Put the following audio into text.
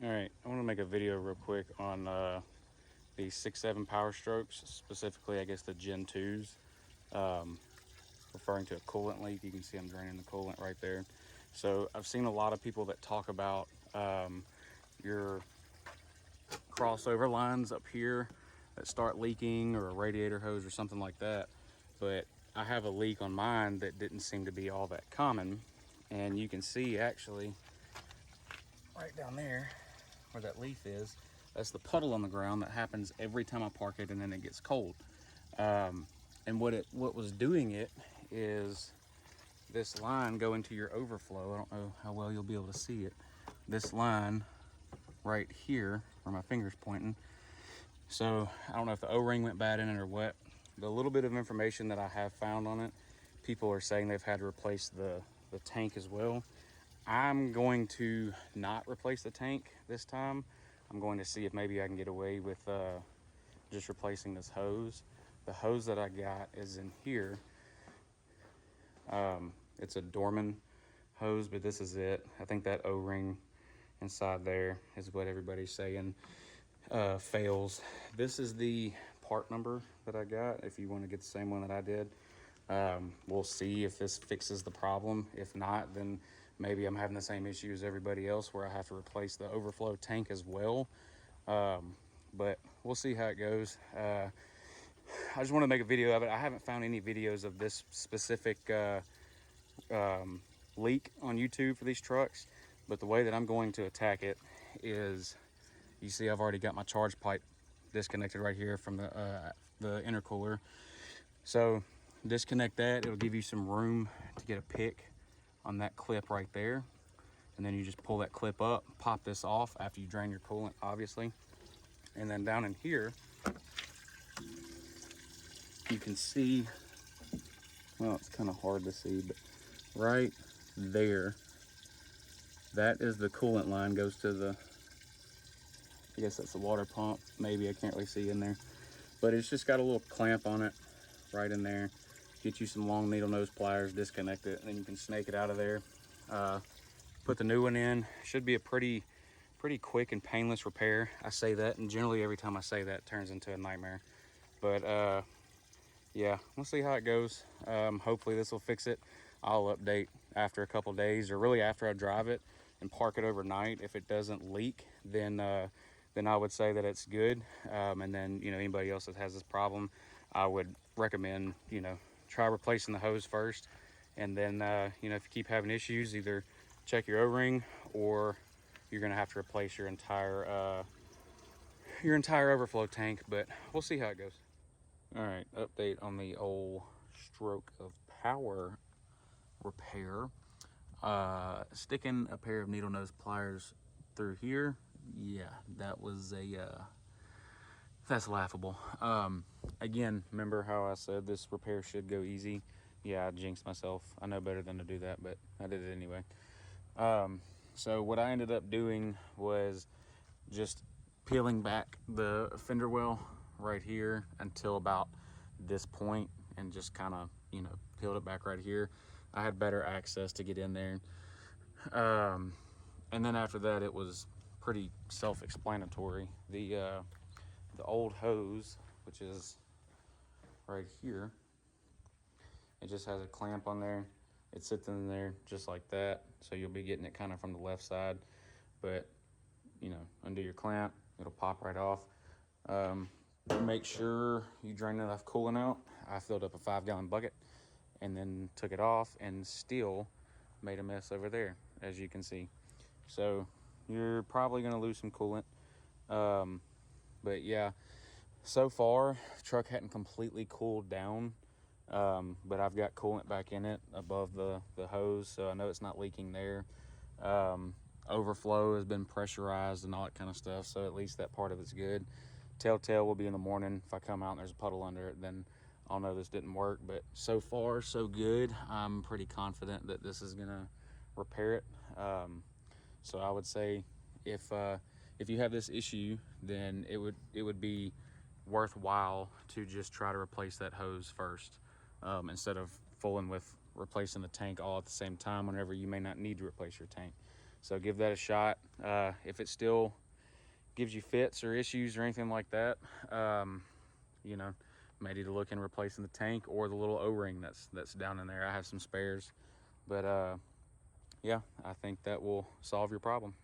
All right, I want to make a video real quick on these 6.7 Powerstrokes, specifically, I guess the Gen 2s, referring to a coolant leak. You can see I'm draining the coolant right there. So I've seen a lot of people that talk about your crossover lines up here that start leaking, or a radiator hose or something like that. But I have a leak on mine that didn't seem to be all that common. And you can see actually right down there where that leaf is, that's the puddle on the ground that happens every time I park it and then it gets cold. And what was doing it is this line going to your overflow. I don't know how well you'll be able to see it. This line right here where my finger's pointing. So I don't know if the O-ring went bad in it or what. The little bit of information that I have found on it, people are saying they've had to replace the tank as well. I'm going to not replace the tank this time. I'm going to see if maybe I can get away with just replacing this hose. The hose that I got is in here. It's a Dorman hose, but this is it. I think that O-ring inside there is what everybody's saying fails. This is the part number that I got. If you want to get the same one that I did, we'll see if this fixes the problem. If not, then maybe I'm having the same issue as everybody else where I have to replace the overflow tank as well. But we'll see how it goes. I just want to make a video of it. I haven't found any videos of this specific leak on YouTube for these trucks, but the way that I'm going to attack it is, you see I've already got my charge pipe disconnected right here from the intercooler. So disconnect that. It'll give you some room to get a pick on that clip right there, and then you just pull that clip up, pop this off after you drain your coolant, obviously. And then down in here you can see, well, it's kind of hard to see, but right there, that is the coolant line, goes to the, I guess that's the water pump, maybe, I can't really see in there, but it's just got a little clamp on it right in there. Get you some long needle nose pliers, disconnect it, and then you can snake it out of there. Put the new one in. Should be a pretty quick and painless repair. I say that, and generally every time I say that, it turns into a nightmare. But yeah, we'll see how it goes. Hopefully this will fix it. I'll update after a couple days, or really after I drive it and park it overnight. If it doesn't leak, then I would say that it's good. And then, anybody else that has this problem, I would recommend, try replacing the hose first. And then, if you keep having issues, either check your O-ring, or you're going to have to replace your entire overflow tank. But we'll see how it goes. All right, update on the old stroke of power repair. Sticking a pair of needle nose pliers through here, yeah, that was that's laughable. Again, remember how I said this repair should go easy? Yeah, I jinxed myself. I know better than to do that, but I did it anyway. So what I ended up doing was just peeling back the fender well right here until about this point, and just kind of, peeled it back right here. I had better access to get in there. And then after that, it was pretty self-explanatory. The old hose, which is right here, it just has a clamp on there. It sits in there just like that, so you'll be getting it kind of from the left side. But undo your clamp, it'll pop right off. Make sure you drain enough coolant out. I filled up a 5-gallon bucket and then took it off, and still made a mess over there, as you can see. So you're probably going to lose some coolant. But yeah, so far the truck hadn't completely cooled down, but I've got coolant back in it above the hose, so I know it's not leaking there. Overflow has been pressurized and all that kind of stuff, so at least that part of it's good. Telltale will be in the morning. If I come out and there's a puddle under it, then I'll know this didn't work. But so far so good. I'm pretty confident that this is gonna repair it. So I would say if you have this issue, then it would be worthwhile to just try to replace that hose first, instead of fooling with replacing the tank all at the same time whenever you may not need to replace your tank. So give that a shot. If it still gives you fits or issues or anything like that, you know, may need to look in replacing the tank or the little O-ring that's down in there. I have some spares, but yeah, I think that will solve your problem.